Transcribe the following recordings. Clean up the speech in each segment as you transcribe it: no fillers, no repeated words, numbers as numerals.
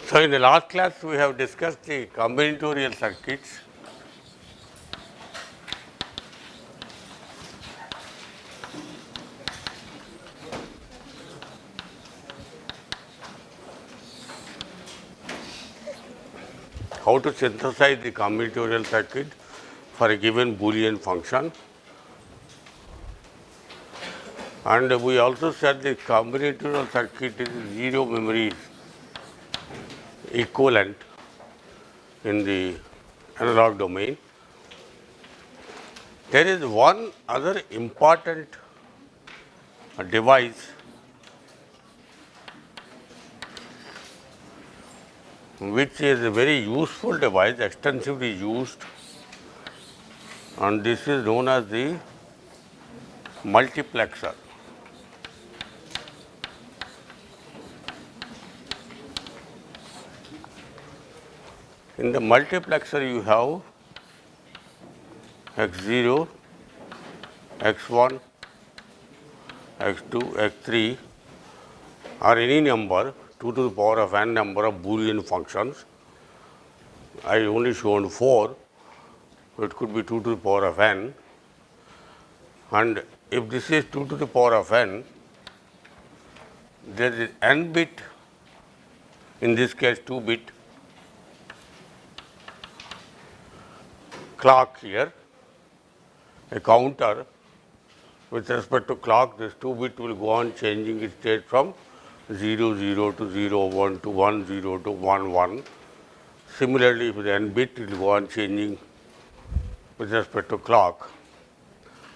So in the last class we have discussed the combinatorial circuits. How to synthesize the combinatorial circuit for a given Boolean function. And we also said the combinatorial circuit is zero memory equivalent in the analog domain. There is one other important device which is a very useful device, extensively used, and this is known as the multiplexer. In the multiplexer you have x0, x1, x2, x3 or any number 2 to the power of n number of Boolean functions. I only shown 4, it could be 2 to the power of n, and if this is 2 to the power of n, there is n bit, in this case 2 bit clock here, a counter. With respect to clock, this 2 bit will go on changing its state from 0 0 to 0 1 to 1 0 to 1 1. Similarly, with the n bit, it will go on changing with respect to clock.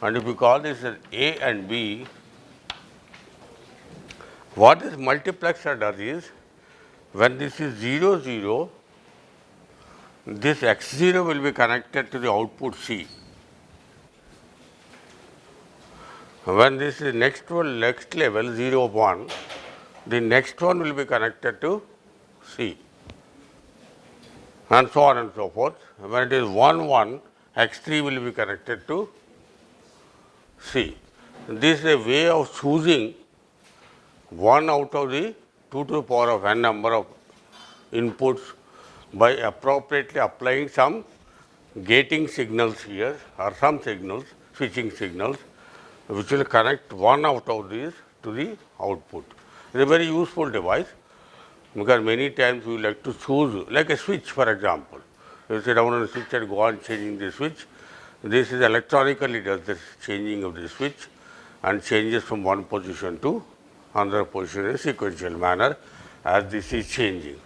And if we call this as A and B, what this multiplexer does is, when this is 0 0, this x0 will be connected to the output C. When this is next level 0 1, the next one will be connected to C, and so on and so forth. When it is 1 1, x3 will be connected to C. This is a way of choosing one out of the 2 to the power of n number of inputs by appropriately applying some gating signals here, or some signals, switching signals, which will connect one out of these to the output. It is a very useful device, because many times we like to choose, like a switch for example. You sit down on a switch and go on changing the switch. This is electronically does the changing of the switch and changes from one position to another position in a sequential manner as this is changing.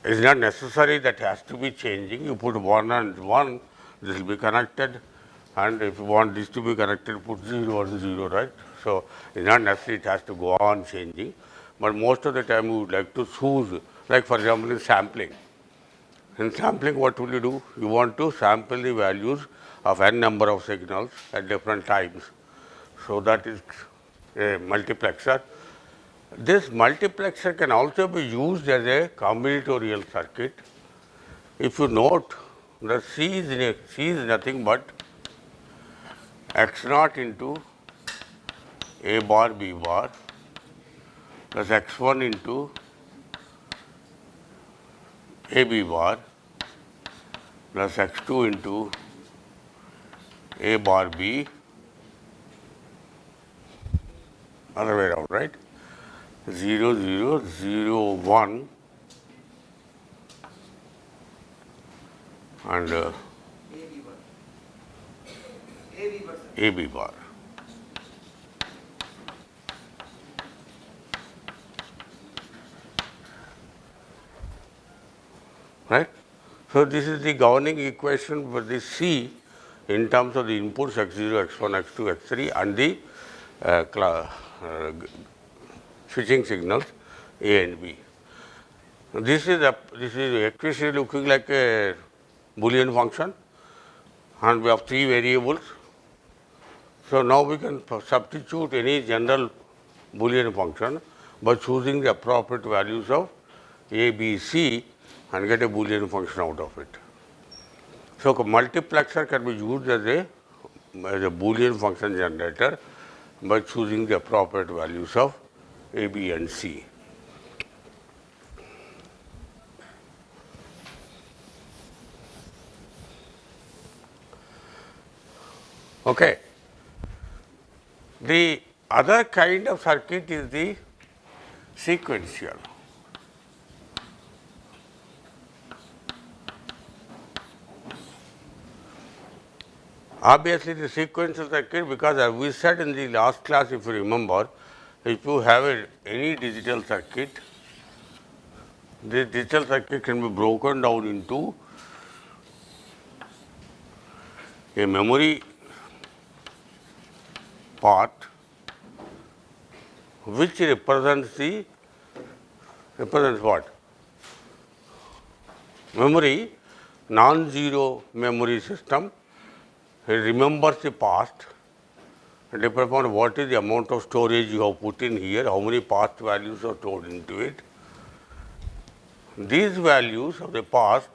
It is not necessary that has to be changing. You put 1 and 1, this will be connected, and if you want this to be connected, put 0 or 0, right? So it is not necessary it has to go on changing, but most of the time we would like to choose, like for example in sampling. In sampling, what will you do? You want to sample the values of n number of signals at different times. So that is a multiplexer. This multiplexer can also be used as a combinatorial circuit. If you note, the C is nothing but x0 into A bar B bar plus x1 into AB bar plus x2 into A bar B, other way around, right? 0 0 0 1 and AB bar. Right? So this is the governing equation for the C in terms of the inputs x0, x1, x2, x3 and the switching signals A and B. This is actually looking like a Boolean function, and we have 3 variables. So now we can substitute any general Boolean function by choosing the appropriate values of A, B, C and get a Boolean function out of it. So multiplexer can be used as a Boolean function generator by choosing the appropriate values of A, B and C. Okay. The other kind of circuit is the sequential. Obviously, the sequential circuit, because as we said in the last class, if you remember, if you have any digital circuit, this digital circuit can be broken down into a memory part which represents what? Memory, non-zero memory system. It remembers the past, depending upon what is the amount of storage you have put in here, how many past values are stored into it. These values of the past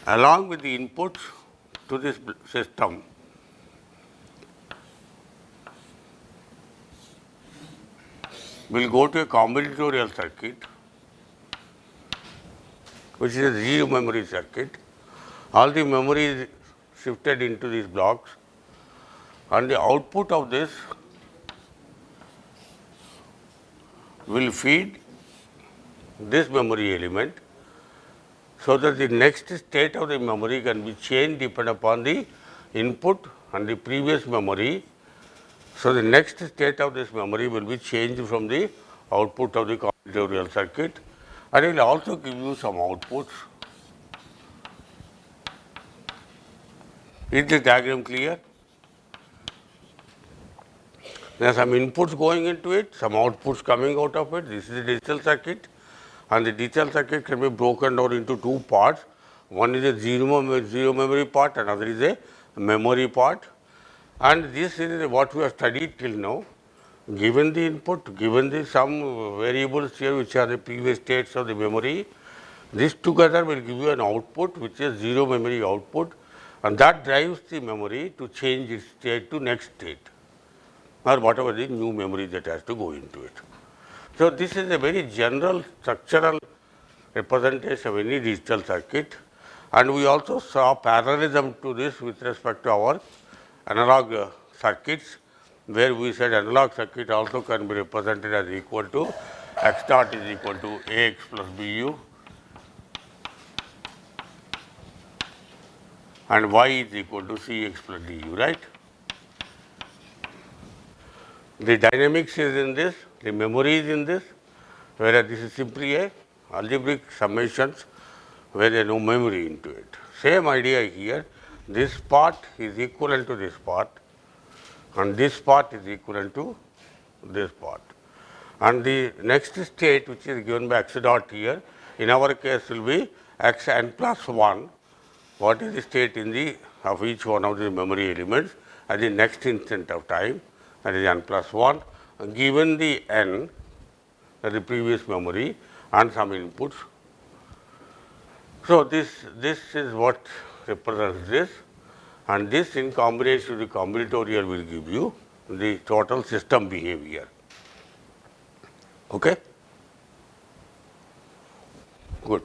along with the inputs to this system will go to a combinatorial circuit, which is a zero memory circuit. All the memory is shifted into these blocks, and the output of this will feed this memory element, so that the next state of the memory can be changed depending upon the input and the previous memory. So, the next state of this memory will be changed from the output of the combinatorial circuit, and it will also give you some outputs. Is this diagram clear? There are some inputs going into it, some outputs coming out of it. This is the digital circuit, and the digital circuit can be broken down into two parts. One is a zero memory part, another is a memory part. And this is what we have studied till now. Given the input, given the some variables here which are the previous states of the memory, this together will give you an output which is zero memory output, and that drives the memory to change its state to next state, or whatever the new memory that has to go into it. So, this is a very general structural representation of any digital circuit, and we also saw parallelism to this with respect to our analog circuits, where we said analog circuit also can be represented as equal to x dot is equal to ax plus bu and y is equal to cx plus du, right? The dynamics is in this, the memory is in this, whereas this is simply a algebraic summations where there is no memory into it. Same idea here, this part is equivalent to this part, and this part is equivalent to this part. And the next state, which is given by x dot here, in our case will be x n plus 1. What is the state in the of each one of the memory elements at the next instant of time, that is n plus 1, given the n, that is the previous memory, and some inputs. So, this is what represents this, and this in combination with the combinatorial will give you the total system behavior. Okay? Good.